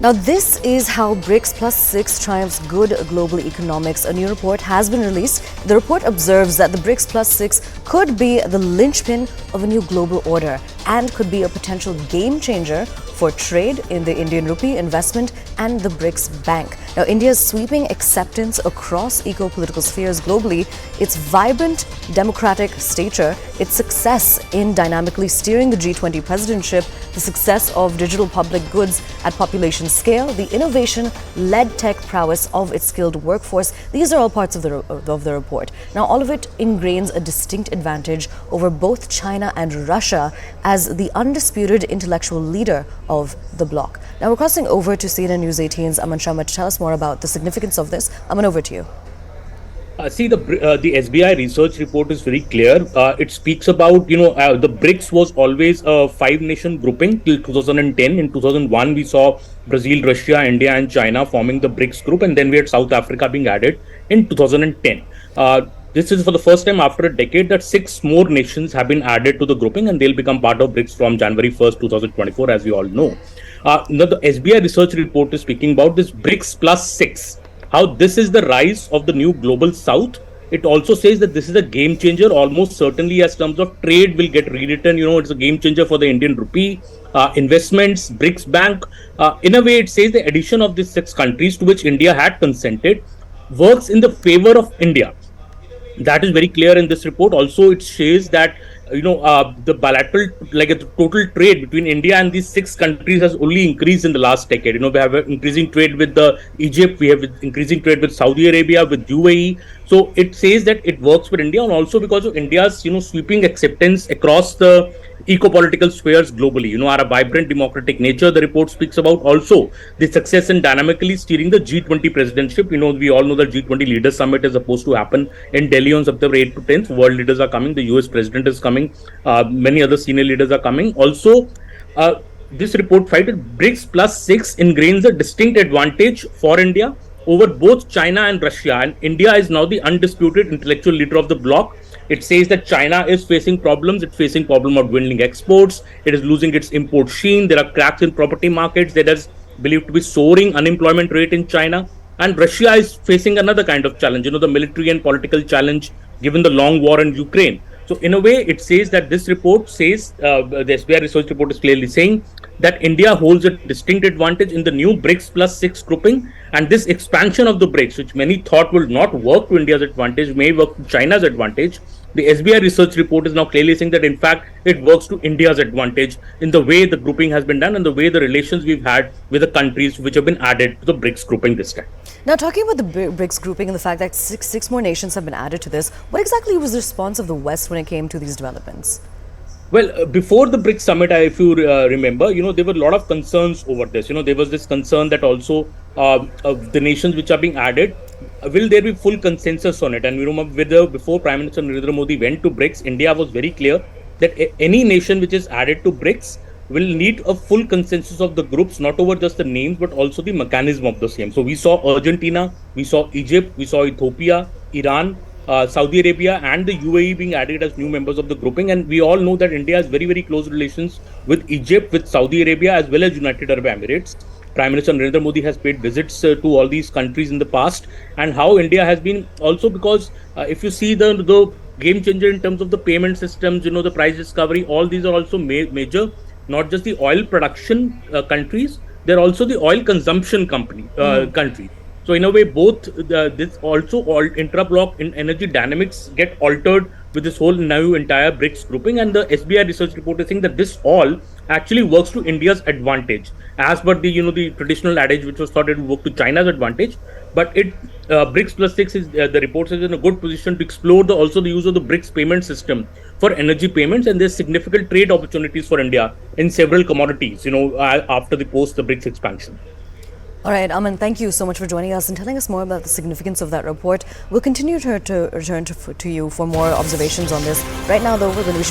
Now, this is how BRICS+6 triumphs good global economics. A new report has been released. The report observes that the BRICS+6 could be the linchpin of a new global order and could be a potential game changer for trade in the Indian rupee, investment, and the BRICS Bank. Now, India's sweeping acceptance across eco-political spheres globally, its vibrant democratic stature, its success in dynamically steering the G20 presidentship, the success of digital public goods at population scale, the innovation-led tech prowess of its skilled workforce, these are all parts of the report. Now, all of it ingrains a distinct advantage over both China and Russia as the undisputed intellectual leader of the bloc. Now, we're crossing over to CNN News 18's Aman Sharma to tell us more about the significance of this. Aman, over to you. The SBI research report is very clear. It speaks about, the BRICS was always a five-nation grouping till 2010. In 2001, we saw Brazil, Russia, India, and China forming the BRICS group, and then we had South Africa being added in 2010. This is for the first time after a decade that 6 more nations have been added to the grouping, and they'll become part of BRICS from January 1st, 2024, as we all know. Now, the SBI research report is speaking about this BRICS+6. How this is the rise of the new global south. It also says that this is a game changer, almost certainly as terms of trade will get rewritten. It's a game changer for the Indian rupee, investments, BRICS Bank. In a way, it says the addition of these 6 countries to which India had consented works in the favor of India. That is very clear in this report. Also, it says that the bilateral, the total trade between India and these 6 countries has only increased in the last decade. We have increasing trade with Egypt, we have increasing trade with Saudi Arabia, with UAE. So it says that it works for India, and also because of India's sweeping acceptance across the eco-political spheres globally, our vibrant democratic nature. The report speaks about also the success in dynamically steering the G20 presidentship. We all know that G20 Leaders Summit is supposed to happen in Delhi on September 8th to 10th. World leaders are coming. The US president is coming. Many other senior leaders are coming. Also, this report cited BRICS+6 ingrains a distinct advantage for India over both China and Russia, and India is now the undisputed intellectual leader of the bloc. It says that China is facing problems. It's facing problem of dwindling exports. It is losing its import sheen. There are cracks in property markets. There is believed to be soaring unemployment rate in China. And Russia is facing another kind of challenge, the military and political challenge given the long war in Ukraine. So in a way, it says that this report says, the SBI research report is clearly saying that India holds a distinct advantage in the new BRICS+6 grouping, and this expansion of the BRICS, which many thought will not work to India's advantage, may work to China's advantage. The SBI research report is now clearly saying that in fact it works to India's advantage in the way the grouping has been done and the way the relations we've had with the countries which have been added to the BRICS grouping this time. Now, talking about the BRICS grouping and the fact that six more nations have been added to this, what exactly was the response of the West when it came to these developments? Well, before the BRICS summit, if you remember, there were a lot of concerns over this. There was this concern that also the nations which are being added, will there be full consensus on it? And we remember before Prime Minister Narendra Modi went to BRICS, India was very clear that any nation which is added to BRICS will need a full consensus of the groups, not over just the names, but also the mechanism of the same. So we saw Argentina, we saw Egypt, we saw Ethiopia, Iran, Saudi Arabia and the UAE being added as new members of the grouping. And we all know that India has very, very close relations with Egypt, with Saudi Arabia, as well as United Arab Emirates. Prime Minister Narendra Modi has paid visits to all these countries in the past, and how India has been also because if you see the game changer in terms of the payment systems, the price discovery, all these are also major, not just the oil production countries, they're also the oil consumption countries. So in a way, both this also all intra-block in energy dynamics get altered with this whole new entire BRICS grouping, and the SBI research report is saying that this all actually works to India's advantage, as per the the traditional adage which was thought it would work to China's advantage. But BRICS+6 is the report says in a good position to explore also the use of the BRICS payment system for energy payments, and there's significant trade opportunities for India in several commodities. After the BRICS expansion. All right, Aman, thank you so much for joining us and telling us more about the significance of that report. We'll continue to return to you for more observations on this. Right now, though, we're going to be